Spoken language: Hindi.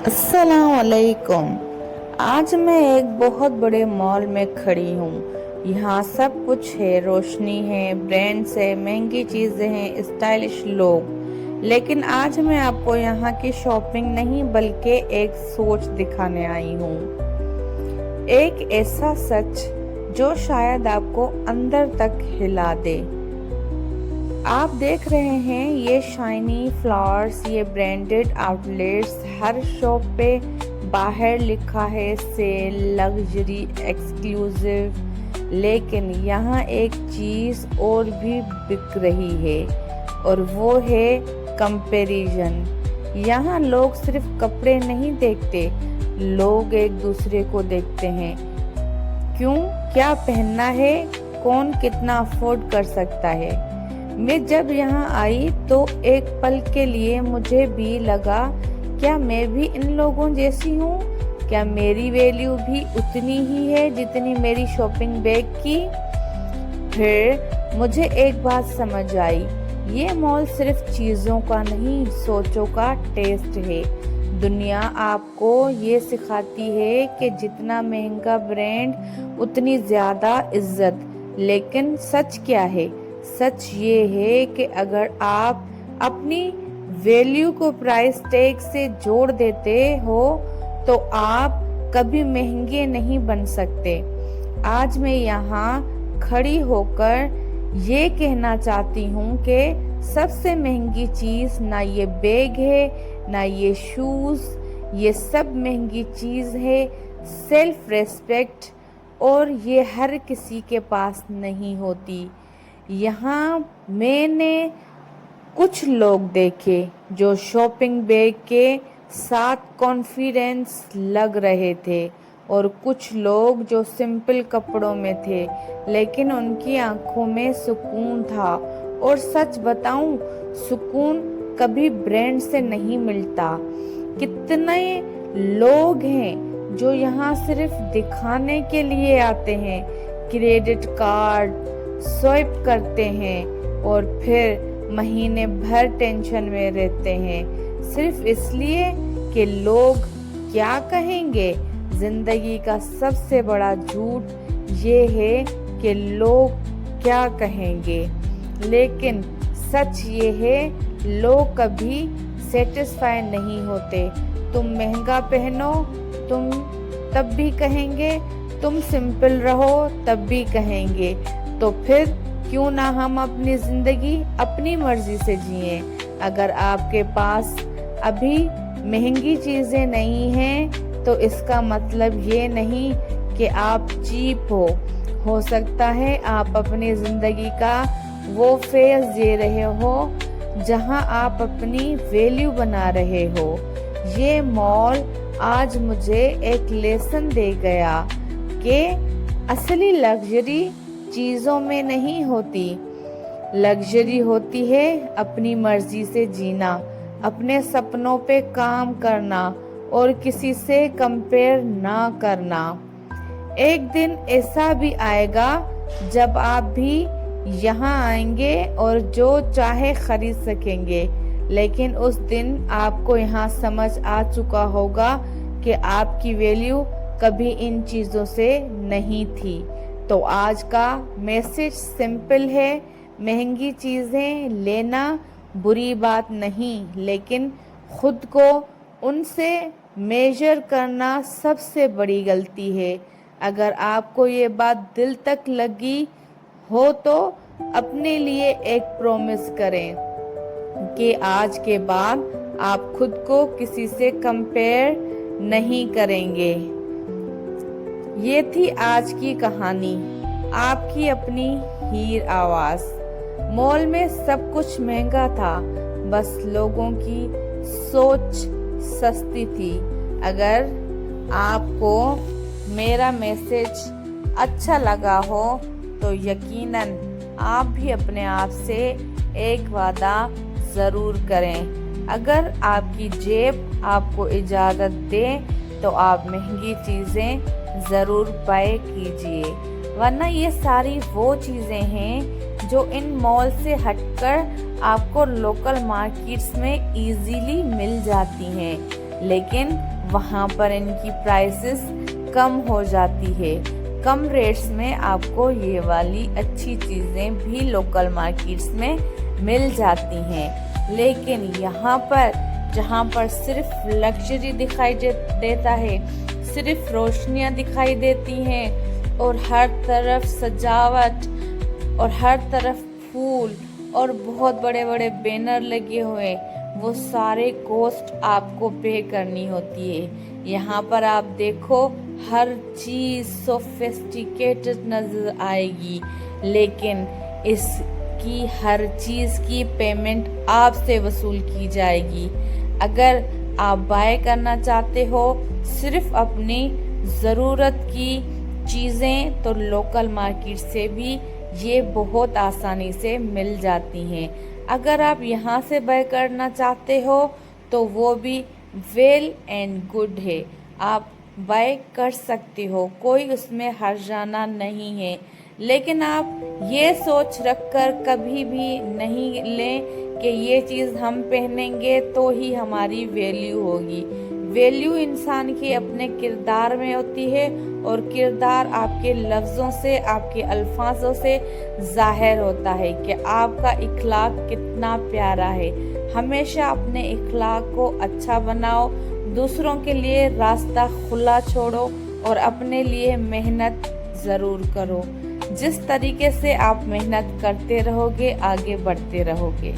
अस्सलामुअलैकुम। आज मैं एक बहुत बड़े मॉल में खड़ी हूँ। यहाँ सब कुछ है, रोशनी है, ब्रांड्स है, महंगी चीजें हैं, स्टाइलिश लोग। लेकिन आज मैं आपको यहाँ की शॉपिंग नहीं बल्कि एक सोच दिखाने आई हूँ। एक ऐसा सच जो शायद आपको अंदर तक हिला दे। आप देख रहे हैं ये शाइनी फ्लावर्स, ये ब्रांडेड आउटलेट्स, हर शॉप पे बाहर लिखा है सेल, लग्जरी, एक्सक्लूसिव। लेकिन यहाँ एक चीज और भी बिक रही है और वो है कंपैरिजन। यहाँ लोग सिर्फ कपड़े नहीं देखते, लोग एक दूसरे को देखते हैं। क्यों? क्या पहनना है, कौन कितना अफोर्ड कर सकता है। मैं जब यहाँ आई तो एक पल के लिए मुझे भी लगा, क्या मैं भी इन लोगों जैसी हूँ? क्या मेरी वैल्यू भी उतनी ही है जितनी मेरी शॉपिंग बैग की? फिर मुझे एक बात समझ आई, ये मॉल सिर्फ चीजों का नहीं, सोचों का टेस्ट है। दुनिया आपको ये सिखाती है कि जितना महंगा ब्रांड उतनी ज्यादा इज्जत। लेकिन सच क्या है? सच ये है कि अगर आप अपनी वैल्यू को प्राइस टैग से जोड़ देते हो तो आप कभी महंगे नहीं बन सकते। आज मैं यहाँ खड़ी होकर ये कहना चाहती हूँ कि सबसे महंगी चीज ना ये बैग है, ना ये शूज, ये सब महंगी चीज है सेल्फ रेस्पेक्ट, और ये हर किसी के पास नहीं होती। यहाँ मैंने कुछ लोग देखे जो शॉपिंग बैग के साथ कॉन्फिडेंस लग रहे थे और कुछ लोग जो सिंपल कपड़ों में थे लेकिन उनकी आंखों में सुकून था। और सच बताऊं, सुकून कभी ब्रांड से नहीं मिलता। कितने लोग हैं जो यहाँ सिर्फ दिखाने के लिए आते हैं, क्रेडिट कार्ड स्वाइप करते हैं और फिर महीने भर टेंशन में रहते हैं सिर्फ इसलिए कि लोग क्या कहेंगे। जिंदगी का सबसे बड़ा झूठ ये है कि लोग क्या कहेंगे, लेकिन सच ये है लोग कभी सेटिस्फाई नहीं होते। तुम महंगा पहनो तुम तब भी कहेंगे, तुम सिंपल रहो तब भी कहेंगे। तो फिर क्यों ना हम अपनी जिंदगी अपनी मर्जी से जिए। अगर आपके पास अभी महंगी चीजें नहीं हैं तो इसका मतलब ये नहीं कि आप चीप हो सकता है आप अपनी जिंदगी का वो फेज दे रहे हो जहां आप अपनी वैल्यू बना रहे हो। ये मॉल आज मुझे एक लेसन दे गया कि असली लग्जरी चीजों में नहीं होती। लग्जरी होती है अपनी मर्जी से जीना, अपने सपनों पे काम करना और किसी से कंपेयर ना करना। एक दिन ऐसा भी आएगा जब आप भी यहाँ आएंगे और जो चाहे खरीद सकेंगे, लेकिन उस दिन आपको यहाँ समझ आ चुका होगा कि आपकी वैल्यू कभी इन चीजों से नहीं थी। तो आज का मैसेज सिंपल है, महंगी चीजें लेना बुरी बात नहीं, लेकिन खुद को उनसे मेजर करना सबसे बड़ी गलती है। अगर आपको ये बात दिल तक लगी हो तो अपने लिए एक प्रॉमिस करें कि आज के बाद आप खुद को किसी से कंपेयर नहीं करेंगे। ये थी आज की कहानी, आपकी अपनी हीर आवाज। मॉल में सब कुछ महंगा था, बस लोगों की सोच सस्ती थी। अगर आपको मेरा मैसेज अच्छा लगा हो तो यकीनन आप भी अपने आप से एक वादा जरूर करें। अगर आपकी जेब आपको इजाजत दे तो आप महंगी चीजें जरूर बाय कीजिए, वरना ये सारी वो चीजें हैं जो इन मॉल से हटकर आपको लोकल मार्केट्स में इजीली मिल जाती हैं। लेकिन वहाँ पर इनकी प्राइसेस कम हो जाती है। कम रेट्स में आपको ये वाली अच्छी चीज़ें भी लोकल मार्केट्स में मिल जाती हैं। लेकिन यहाँ पर जहाँ पर सिर्फ लग्जरी दिखाई देता है, सिर्फ रोशनियाँ दिखाई देती हैं और हर तरफ सजावट और हर तरफ फूल और बहुत बड़े बड़े बैनर लगे हुए, वो सारे कॉस्ट आपको पे करनी होती है। यहाँ पर आप देखो हर चीज़ सोफिस्टिकेटेड नज़र आएगी, लेकिन इसकी हर चीज़ की पेमेंट आपसे वसूल की जाएगी। अगर आप बाय करना चाहते हो सिर्फ अपनी ज़रूरत की चीज़ें, तो लोकल मार्केट से भी ये बहुत आसानी से मिल जाती हैं। अगर आप यहाँ से बाय करना चाहते हो तो वो भी वेल एंड गुड है, आप बाय कर सकते हो, कोई उसमें हर्जाना नहीं है। लेकिन आप ये सोच रखकर कभी भी नहीं लें कि ये चीज़ हम पहनेंगे तो ही हमारी वैल्यू होगी। वैल्यू इंसान के अपने किरदार में होती है और किरदार आपके लफ्ज़ों से, आपके अल्फाजों से ज़ाहिर होता है कि आपका इखलाक कितना प्यारा है। हमेशा अपने इखलाक को अच्छा बनाओ, दूसरों के लिए रास्ता खुला छोड़ो और अपने लिए मेहनत ज़रूर करो। जिस तरीके से आप मेहनत करते रहोगे आगे बढ़ते रहोगे।